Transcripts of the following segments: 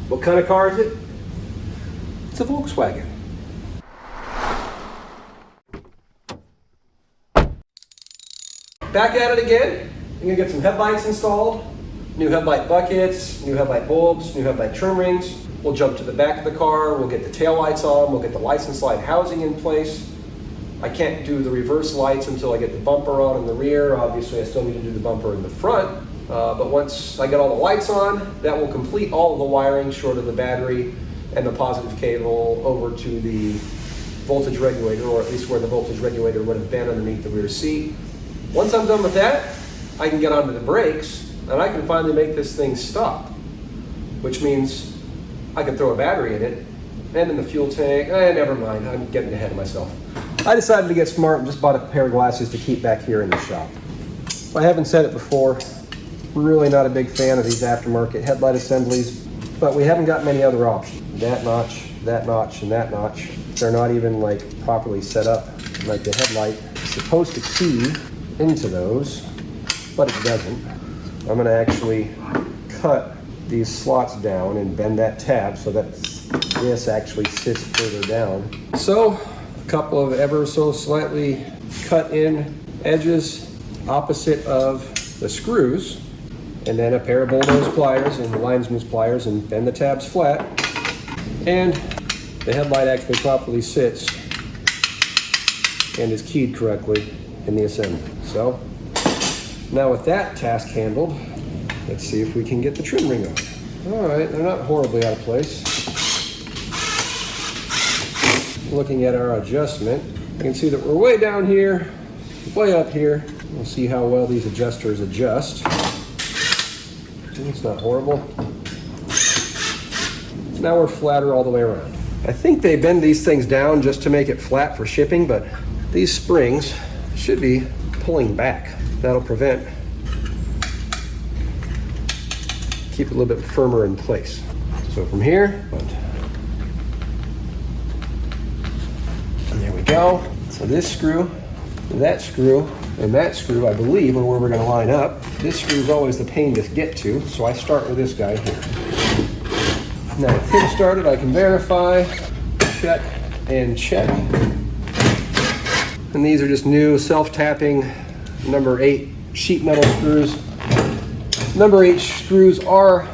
What kind of car is it? It's a Volkswagen. Back at it again. I'm gonna get some headlights installed. New headlight buckets, new headlight bulbs, new headlight trim rings. We'll jump to the back of the car, we'll get the tail lights on, we'll get the license light housing in place. I can't do the reverse lights until I get the bumper on in the rear. Obviously, I still need to do the bumper in the front. But once I get all the lights on, that will complete all of the wiring short of the battery and the positive cable over to the voltage regulator, or at least where the voltage regulator would have been underneath the rear seat. Once I'm done with that, I can get onto the brakes and I can finally make this thing stop, which means I can throw a battery in it and in the fuel tank. Never mind, I'm getting ahead of myself. I decided to get smart and just bought a pair of glasses to keep back here in the shop. I haven't said it before, really not a big fan of these aftermarket headlight assemblies, but we haven't got many other options. That notch, and that notch. They're not even like properly set up. Like the headlight is supposed to key into those, but it doesn't. I'm gonna actually cut these slots down and bend that tab so that this actually sits further down. So, a couple of ever so slightly cut in edges opposite of the screws, and then a pair of bullnose pliers and linesman's pliers and bend the tabs flat, and the headlight actually properly sits and is keyed correctly in the assembly. So now with that task handled, let's see if we can get the trim ring on. All right, they're not horribly out of place. Looking at our adjustment, you can see that we're way down here, way up here. We'll see how well these adjusters adjust. It's not horrible. Now we're flatter all the way around. I think they bend these things down just to make it flat for shipping, but these springs should be pulling back. That'll prevent, keep it a little bit firmer in place. So from here, and there we go. So this screw, that screw, and that screw, I believe, are where we're going to line up. This screw is always the pain to get to, so I start with this guy here. Now, to get started, I can verify, check, and check. And these are just new self-tapping number 8 sheet metal screws. Number 8 screws are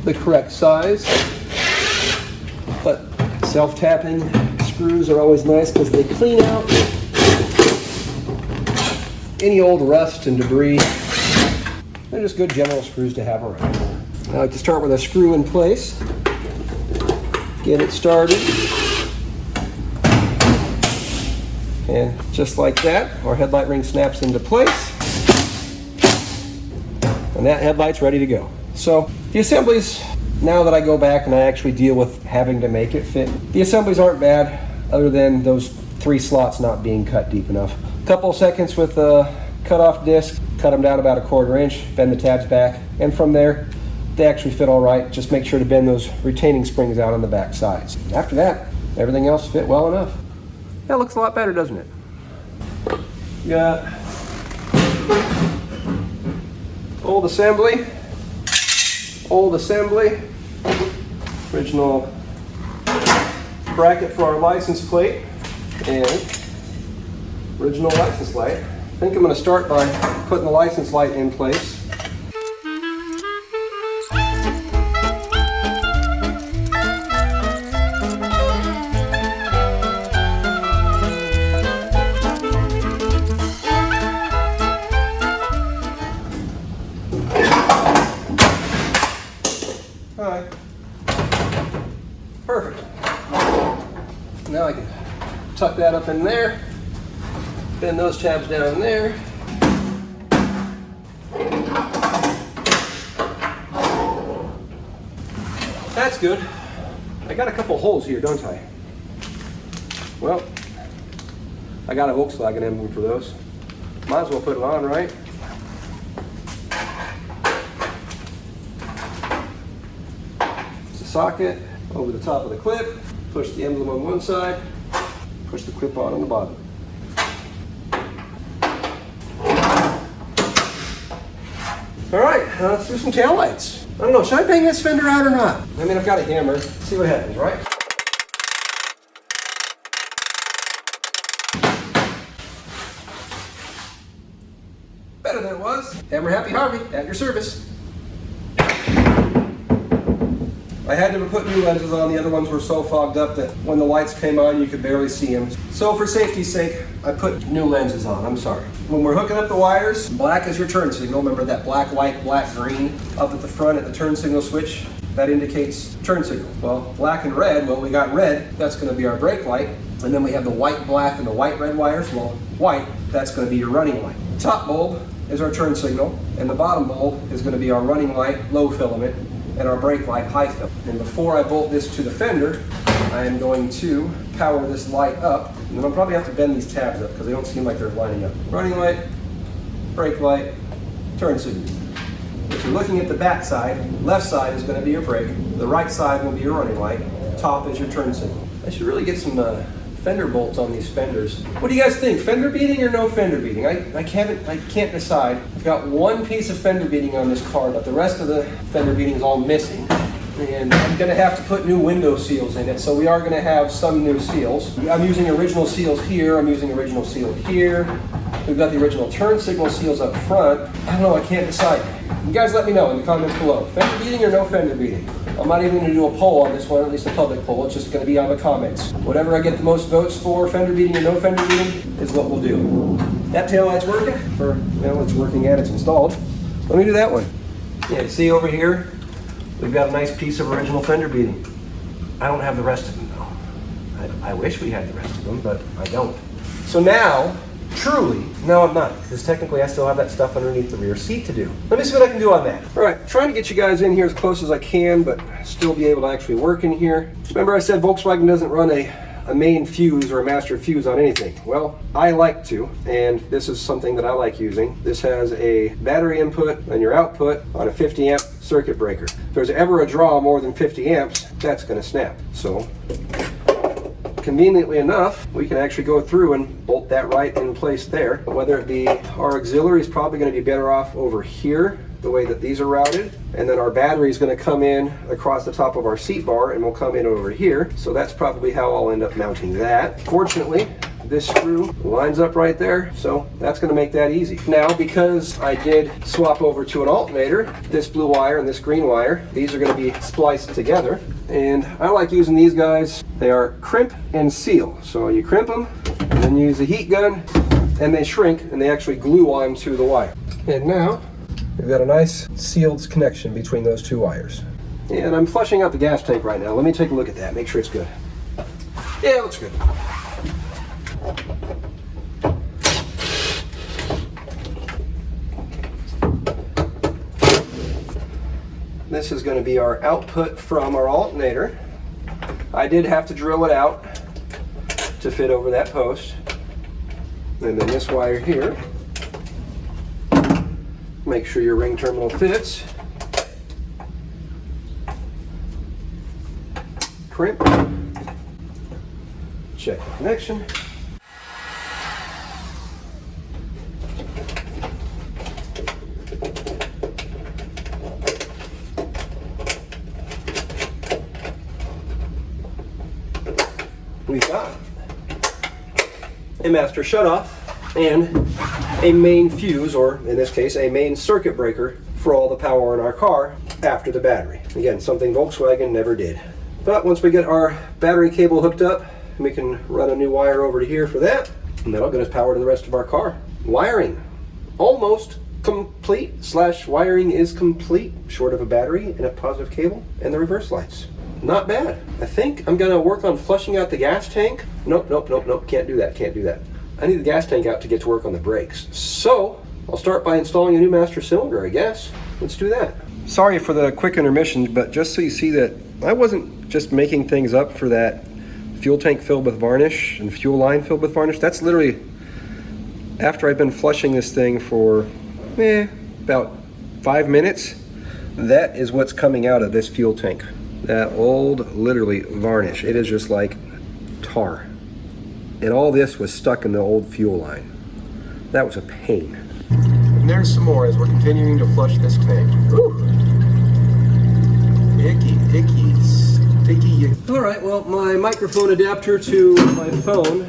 the correct size, but self-tapping screws are always nice because they clean out any old rust and debris. They're just good general screws to have around. I like to start with a screw in place, get it started, and just like that, our headlight ring snaps into place, and that headlight's ready to go. So the assemblies, now that I go back and I actually deal with having to make it fit, the assemblies aren't bad, other than those 3 slots not being cut deep enough. A couple seconds with a cut-off disc, cut them down about 1/4 inch, bend the tabs back, and from there, they actually fit all right. Just make sure to bend those retaining springs out on the back sides. After that, everything else fit well enough. That looks a lot better, doesn't it? Got old assembly, original bracket for our license plate, and original license light. I think I'm going to start by putting the license light in place. Alright, perfect. Now I can tuck that up in there, bend those tabs down there. That's good. I got a couple holes here, don't I? Well, I got a Volkswagen emblem for those. Might as well put it on, right? Socket over the top of the clip, push the emblem on one side, push the clip on the bottom. All right, let's do some taillights. I don't know, should I bang this fender out or not? I mean, I've got a hammer. Let's see what happens, right? Better than it was. Hammer Happy Harvey, at your service. I had to put new lenses on. The other ones were so fogged up that when the lights came on, you could barely see them. So for safety's sake, I put new lenses on. I'm sorry. When we're hooking up the wires, black is your turn signal. Remember that black, white, black, green up at the front at the turn signal switch? That indicates turn signal. Well, black and red, well, we got red. That's going to be our brake light. And then we have the white, black, and the white, red wires. Well, white, that's going to be your running light. Top bulb is our turn signal, and the bottom bulb is going to be our running light, low filament, and our brake light, high filament. And before I bolt this to the fender, I am going to power this light up, and then I'll probably have to bend these tabs up because they don't seem like they're lining up. Running light, brake light, turn signal. If you're looking at the back side, left side is going to be your brake, the right side will be your running light, top is your turn signal. I should really get some fender bolts on these fenders. What do you guys think? Fender beading or no fender beading? I can't decide. I've got one piece of fender beading on this car, but the rest of the fender beading is all missing. And I'm gonna have to put new window seals in it, so we are gonna have some new seals. I'm using original seals here, I'm using original seal here. We've got the original turn signal seals up front. I don't know, I can't decide. You guys let me know in the comments below. Fender beading or no fender beading? I'm not even gonna do a poll on this one, at least a public poll. It's just gonna be on the comments. Whatever I get the most votes for, fender beading or no fender beading, is what we'll do. That taillight's working, or, it's working and it's installed. Let me do that one. Yeah, see over here? We've got a nice piece of original fender beading. I don't have the rest of them though. I wish we had the rest of them, but I don't. So now, truly, no I'm not, because technically I still have that stuff underneath the rear seat to do. Let me see what I can do on that. All right, trying to get you guys in here as close as I can, but still be able to actually work in here. Remember I said Volkswagen doesn't run a main fuse or a master fuse on anything. Well, I like to, and this is something that I like using. This has a battery input and your output on a 50 amp circuit breaker. If there's ever a draw more than 50 amps, that's gonna snap. So, conveniently enough, we can actually go through and bolt that right in place there. Whether it be our auxiliary is probably gonna be better off over here, the way that these are routed, and then our battery is going to come in across the top of our seat bar and will come in over here. So that's probably how I'll end up mounting that. Fortunately, this screw lines up right there, so that's going to make that easy. Now, because I did swap over to an alternator, this blue wire and this green wire, these are going to be spliced together, and I like using these guys. They are crimp and seal. So you crimp them, and then you use a heat gun, and they shrink, and they actually glue onto the wire. And now, we've got a nice sealed connection between those two wires. And I'm flushing out the gas tank right now. Let me take a look at that, make sure it's good. Yeah, it looks good. This is going to be our output from our alternator. I did have to drill it out to fit over that post. And then this wire here. Make sure your ring terminal fits. Crimp. Check the connection. We've got a master shutoff and a main fuse, or in this case, a main circuit breaker for all the power in our car after the battery. Again, something Volkswagen never did. But once we get our battery cable hooked up, we can run a new wire over to here for that, and that'll get us power to the rest of our car. Wiring, almost complete, / wiring is complete, short of a battery and a positive cable and the reverse lights. Not bad. I think I'm gonna work on flushing out the gas tank. Nope, can't do that. I need the gas tank out to get to work on the brakes. So, I'll start by installing a new master cylinder, I guess. Let's do that. Sorry for the quick intermissions, but just so you see that I wasn't just making things up for that fuel tank filled with varnish and fuel line filled with varnish. That's literally after I've been flushing this thing for about 5 minutes. That is what's coming out of this fuel tank. That old, literally, varnish. It is just like tar. And all this was stuck in the old fuel line. That was a pain. And there's some more as we're continuing to flush this tank. Woo. Picky. All right, well, my microphone adapter to my phone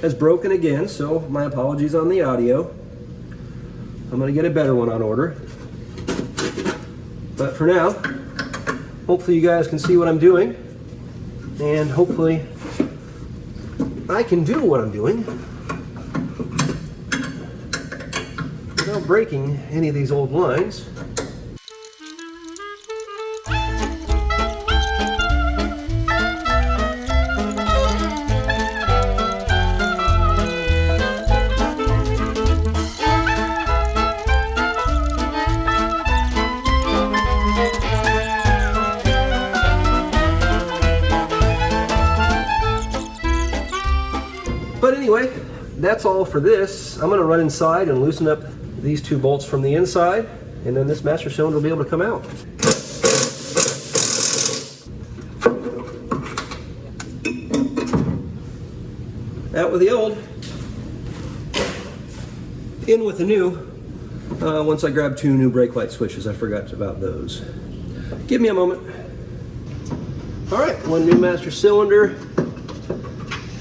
has broken again, so my apologies on the audio. I'm gonna get a better one on order. But for now, hopefully you guys can see what I'm doing, and hopefully I can do what I'm doing without breaking any of these old lines. But anyway, that's all for this. I'm gonna run inside and loosen up these two bolts from the inside, and then this master cylinder will be able to come out. Out with the old, in with the new. Once I grab two new brake light switches, I forgot about those. Give me a moment. All right, one new master cylinder.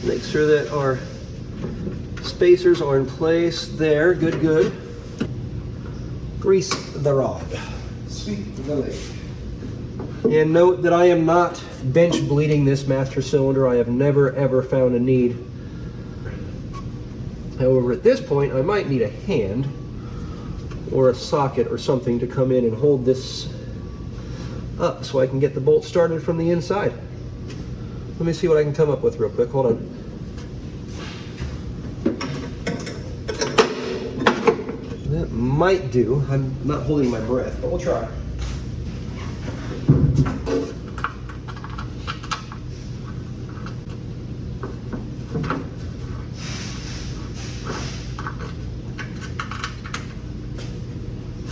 Make sure that our spacers are in place there. Good, good. Grease the rod. Sweep the leg. And note that I am not bench bleeding this master cylinder. I have never ever found a need. However, at this point, I might need a hand or a socket or something to come in and hold this up so I can get the bolt started from the inside. Let me see what I can come up with real quick. Hold on. That might do. I'm not holding my breath, but we'll try.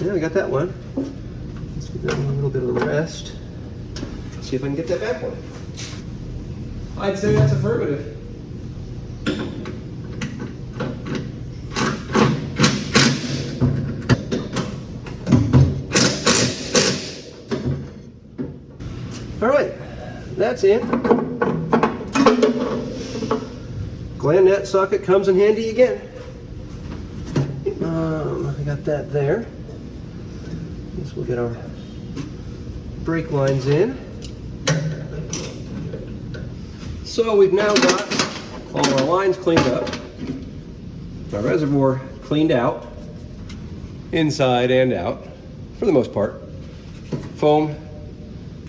Yeah, I got that one. Let's give that one a little bit of a rest. See if I can get that back one. I'd say that's affirmative. All right, that's in. Gland net socket comes in handy again. I got that there. Guess we'll get our brake lines in. So we've now got all our lines cleaned up, our reservoir cleaned out, inside and out, for the most part. Foam,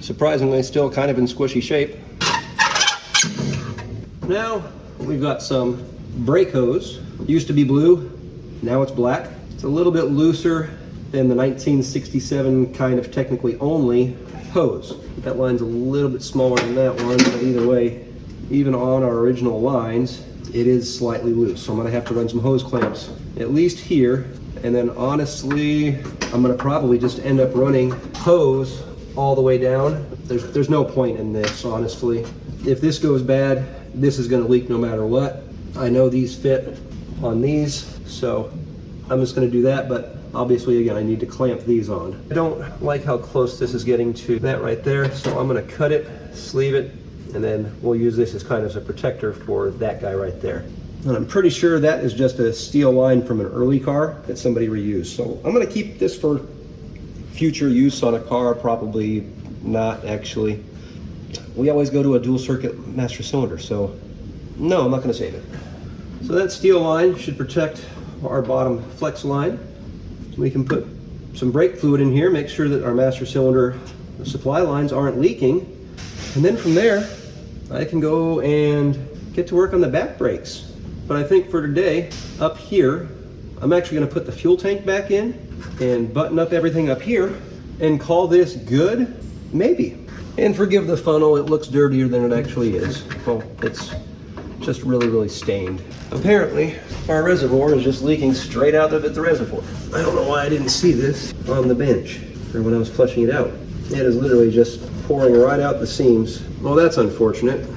surprisingly, still kind of in squishy shape. Now we've got some brake hose. Used to be blue, now it's black. It's a little bit looser than the 1967 kind of technically only hose. That line's a little bit smaller than that one, but either way, even on our original lines, it is slightly loose. So I'm gonna have to run some hose clamps, at least here. And then honestly, I'm gonna probably just end up running hose all the way down. There's no point in this, honestly. If this goes bad, this is gonna leak no matter what. I know these fit on these, so I'm just gonna do that, but obviously, again, I need to clamp these on. I don't like how close this is getting to that right there, so I'm gonna cut it, sleeve it, and then we'll use this as kind of a protector for that guy right there. And I'm pretty sure that is just a steel line from an early car that somebody reused. So I'm gonna keep this for future use on a car, probably not actually. We always go to a dual circuit master cylinder, so no, I'm not gonna save it. So that steel line should protect our bottom flex line. We can put some brake fluid in here, make sure that our master cylinder supply lines aren't leaking. And then from there, I can go and get to work on the back brakes. But I think for today, up here, I'm actually gonna put the fuel tank back in and button up everything up here and call this good, maybe. And forgive the funnel, it looks dirtier than it actually is. Well, it's just really, really stained. Apparently, our reservoir is just leaking straight out of the reservoir. I don't know why I didn't see this on the bench or when I was flushing it out. It is literally just pouring right out the seams. Well, that's unfortunate.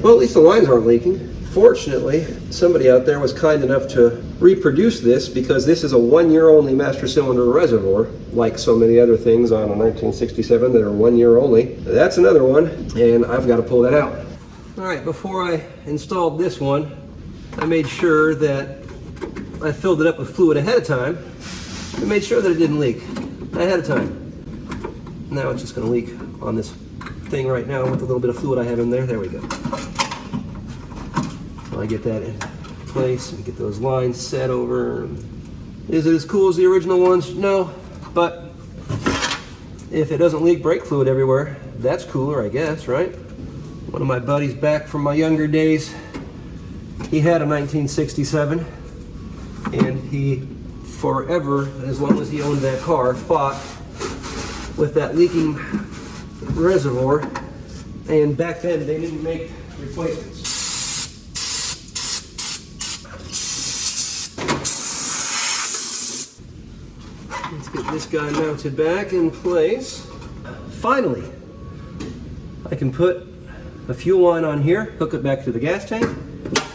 Well, at least the lines aren't leaking. Fortunately, somebody out there was kind enough to reproduce this, because this is a 1 year only master cylinder reservoir, like so many other things on a 1967 that are 1 year only. That's another one, and I've got to pull that out. All right, before I installed this one, I made sure that I filled it up with fluid ahead of time and made sure that it didn't leak ahead of time. Now it's just going to leak on this thing right now with a little bit of fluid I have in there. There we go. So I get that in place and get those lines set over. Is it as cool as the original ones? No, but if it doesn't leak brake fluid everywhere, that's cooler, I guess, right? One of my buddies back from my younger days, he had a 1967, and he forever, as long as he owned that car, fought with that leaking reservoir, and back then they didn't make replacements. Let's get this guy mounted back in place. Finally, I can put a fuel line on here, hook it back to the gas tank,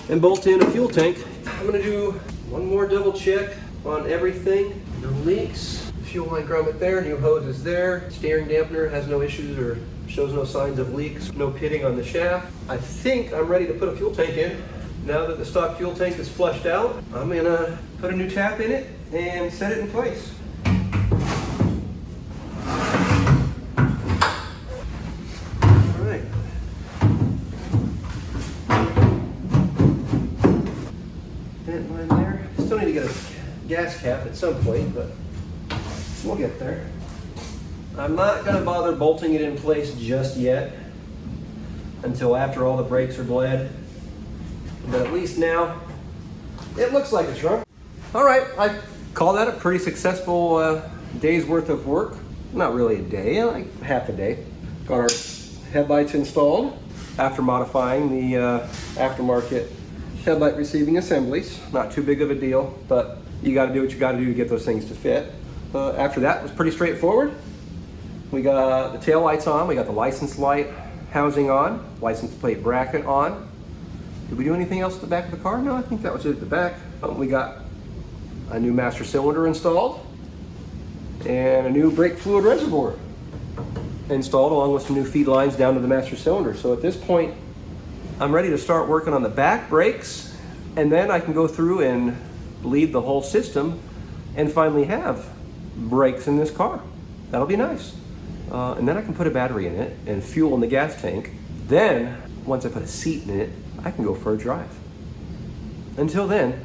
and bolt in a fuel tank. I'm gonna do one more double check on everything. No leaks. Fuel line grommet there, new hose is there. Steering dampener has no issues or shows no signs of leaks. No pitting on the shaft. I think I'm ready to put a fuel tank in. Now that the stock fuel tank is flushed out, I'm gonna put a new tap in it and set it in place. Gas cap at some point, but we'll get there. I'm not going to bother bolting it in place just yet until after all the brakes are bled, but at least now it looks like it's run. All right, I call that a pretty successful day's worth of work. Not really a day, like half a day. Got our headlights installed after modifying the aftermarket headlight receiving assemblies. Not too big of a deal, but you got to do what you got to do to get those things to fit. After that, it was pretty straightforward. We got the tail lights on, we got the license light housing on, license plate bracket on. Did we do anything else at the back of the car? No, I think that was it at the back. We got a new master cylinder installed and a new brake fluid reservoir installed, along with some new feed lines down to the master cylinder. So at this point, I'm ready to start working on the back brakes, and then I can go through and bleed the whole system and finally have brakes in this car. That'll be nice. And then I can put a battery in it and fuel in the gas tank. Then, once I put a seat in it, I can go for a drive. Until then,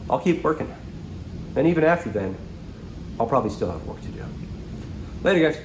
I'll keep working. And even after then, I'll probably still have work to do. Later, guys.